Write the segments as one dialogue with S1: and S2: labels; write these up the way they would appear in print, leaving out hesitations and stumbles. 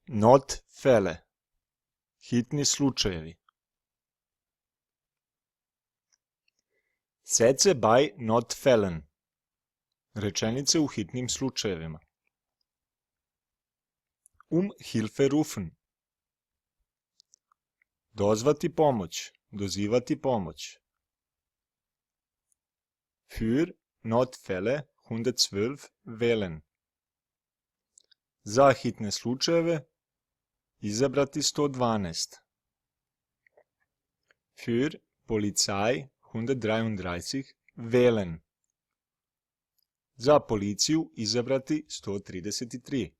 S1: Notfälle. Hitni slučajevi. Sätze bei Notfällen. Rečenice u hitnim slučajevima. Hilfe rufen. Dozvati pomoć. Dozivati pomoć. Für Notfälle 112 wählen. Za hitne slučajeve izabrati 112. Für Polizei 133 wählen. Za policiju izabrati 133.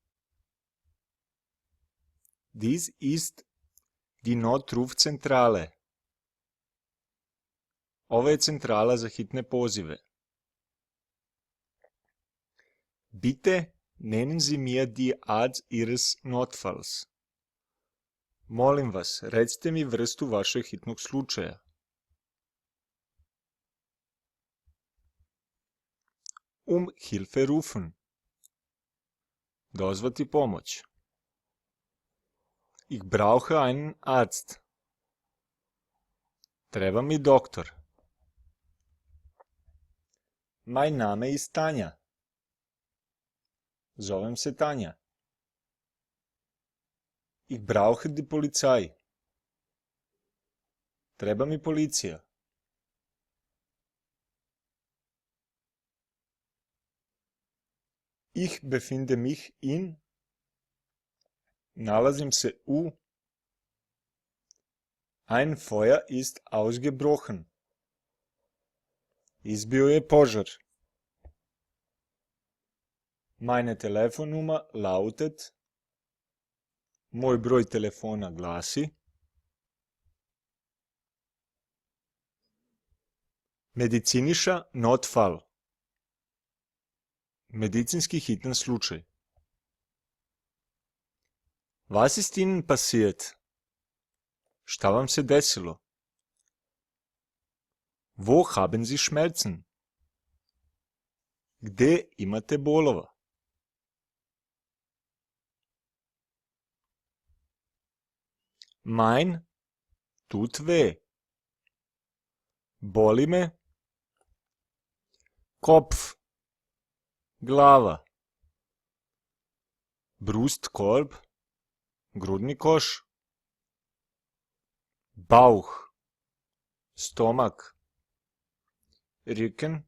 S1: Dies ist die Notrufzentrale. Ovo je centrala za hitne pozive. Bitte nennen Sie mir die Art Ihres Notfalls. Molim vas, recite mi vrstu vašeg hitnog slučaja. Hilfe rufen. Dozvati pomoć. Ich brauche einen Arzt. Treba mi doktor. Mein Name ist Tanja. Zovem se Tanja. Ich brauche die Polizei. Treba mi policija. Ich befinde mich in. Nalazim se u. Ein Feuer ist ausgebrochen. Izbio je požar. Meine Telefonnummer lautet. Moj broj telefona glasi. Medizinischer Notfall. Medicinski hitan slučaj. Was ist Ihnen passiert? Šta vam se desilo? Wo haben Sie Schmerzen? Gde imate bolova? Mein tut weh. Boli me. Kopf. Glava. Brustkorb. Grudni koš. Bauch. Stomak. Rücken.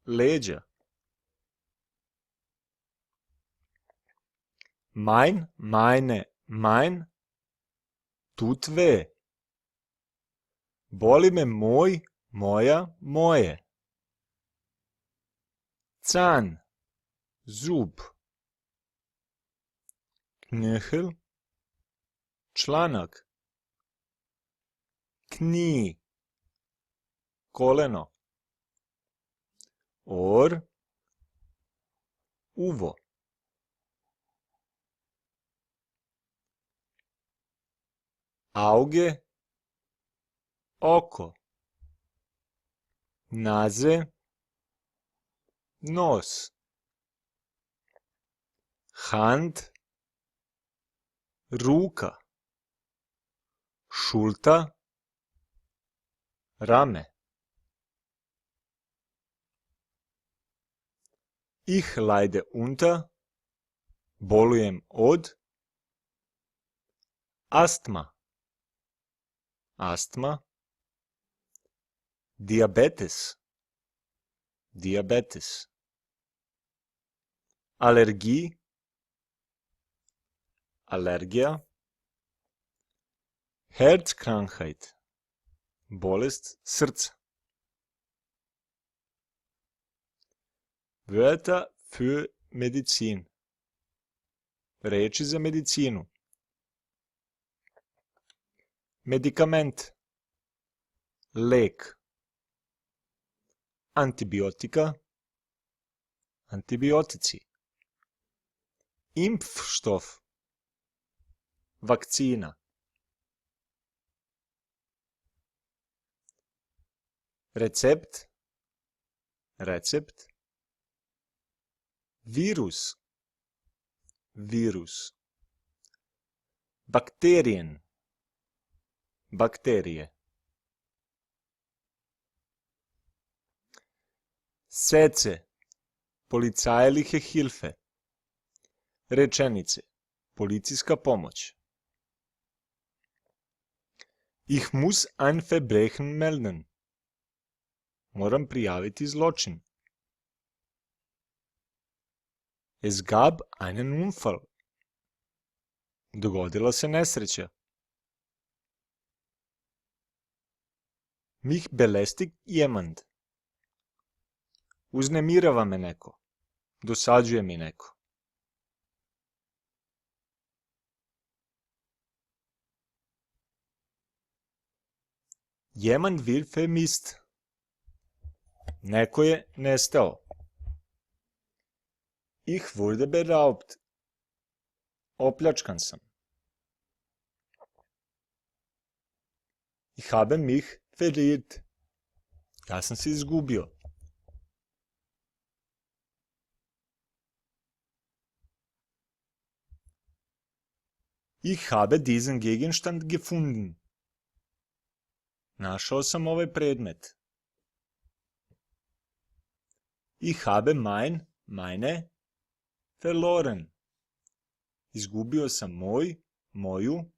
S1: Leđa. Mein tut weh. Boli me moj, moja, moje. Zahn. Zub. Knöchel. Članak. Knie. Koleno. Ohr. Uvo. Auge. Oko. Nase. Nos. Hand. Ruka. Šulta. Rame. Ich leide unter. Bolujem od. Astma. Astma. Diabetes. Diabetes. Alergij. Alergija. Herzkrankheit. Bolest srca. Wörter für Medizin. Reči za medicinu. Medikament. Lek. Antibiotika. Antibiotici. Impfstoff. Vakcina. Recept. Recept. Virus. Virus. Bakterien. Bakterije. Sätze. Polizeiliche Hilfe. Rečenice. Policijska pomoć. Ich muss ein Verbrechen melden. Moram prijaviti zločin. Es gab einen Unfall. Dogodila se nesreća. Mich belästigt jemand. Uznemirava me neko. Dosađuje mi neko. Jemand wird vermisst. Neko je nestao. Ich wurde beraubt. Opljačkan sam. Ich habe mich verirrt. Ja sam se izgubio. Ich habe diesen Gegenstand gefunden. Našao sam ovaj predmet. Ich habe meine verloren. Izgubio sam moju.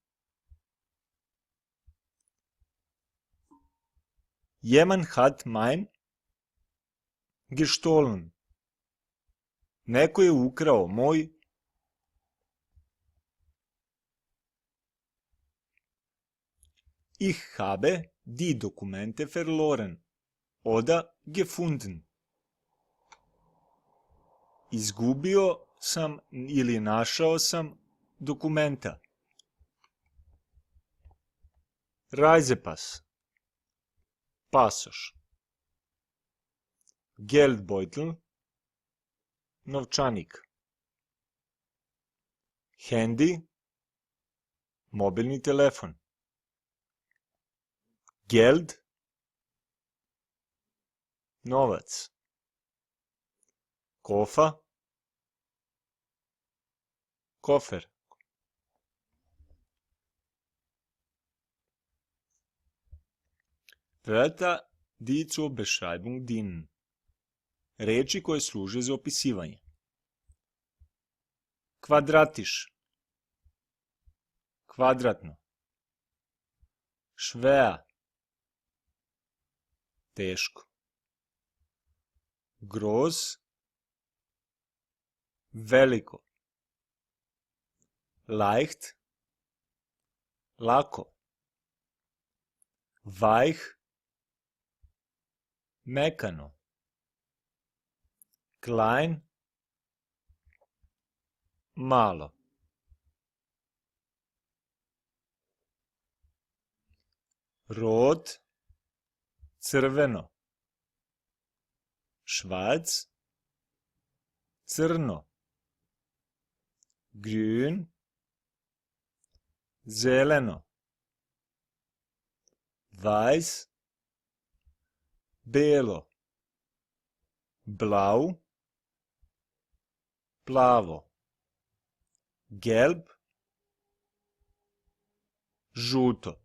S1: Jemand hat mein gestohlen. Neko je ukrao moj. Ich habe die Dokumente verloren oder gefunden. Izgubio sam ili našao sam dokumenta. Reisepass. Pasoš. Geldbeutel. Novčanik. Handy. Mobilni telefon. Geld. Novac. Kofa. Kofer. Wörter, die zur Beschreibung dienen. Reči koje služe za opisivanje. Kvadratisch. Kvadratno. Schwer. Teško. Groß. Veliko. Leicht. Lako. Weich. Mekano. Klein. Malo. Rot. Crveno. Schwarz. Crno. Grün. Zeleno. Weiß. Belo. Blau. Plavo. Gelb. Žuto.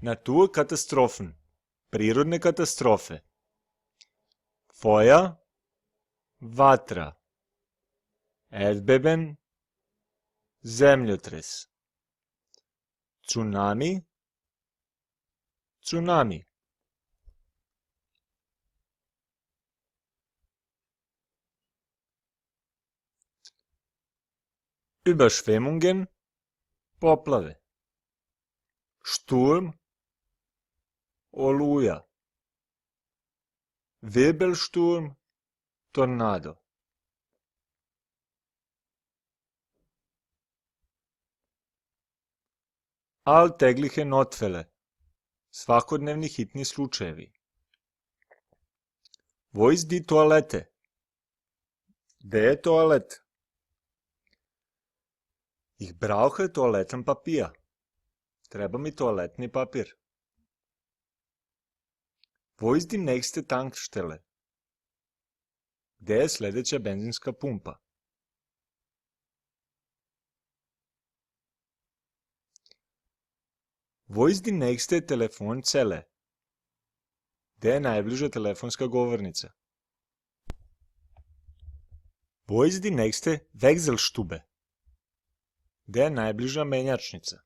S1: Naturkatastrophen. Prirodne katastrofe. Feuer. Vatra. Erdbeben. Zemljotres. Tsunami. Tsunami. Überschwemmungen. Poplave. Sturm. Oluja. Wirbelsturm. Tornado. Alltägliche Notfälle. Svakodnevni hitni slučajevi. Wo ist die Toilette? Gde je toalet? Ich brauche Toilettenpapier. Treba mi toaletni papir. Wo ist die nächste Tankstelle? Gde je sljedeća benzinska pumpa? Wo ist die nächste Telefonzelle? Gde je najbliža telefonska govornica? Wo ist die nächste Wechselstube? Gde je najbliža menjačnica?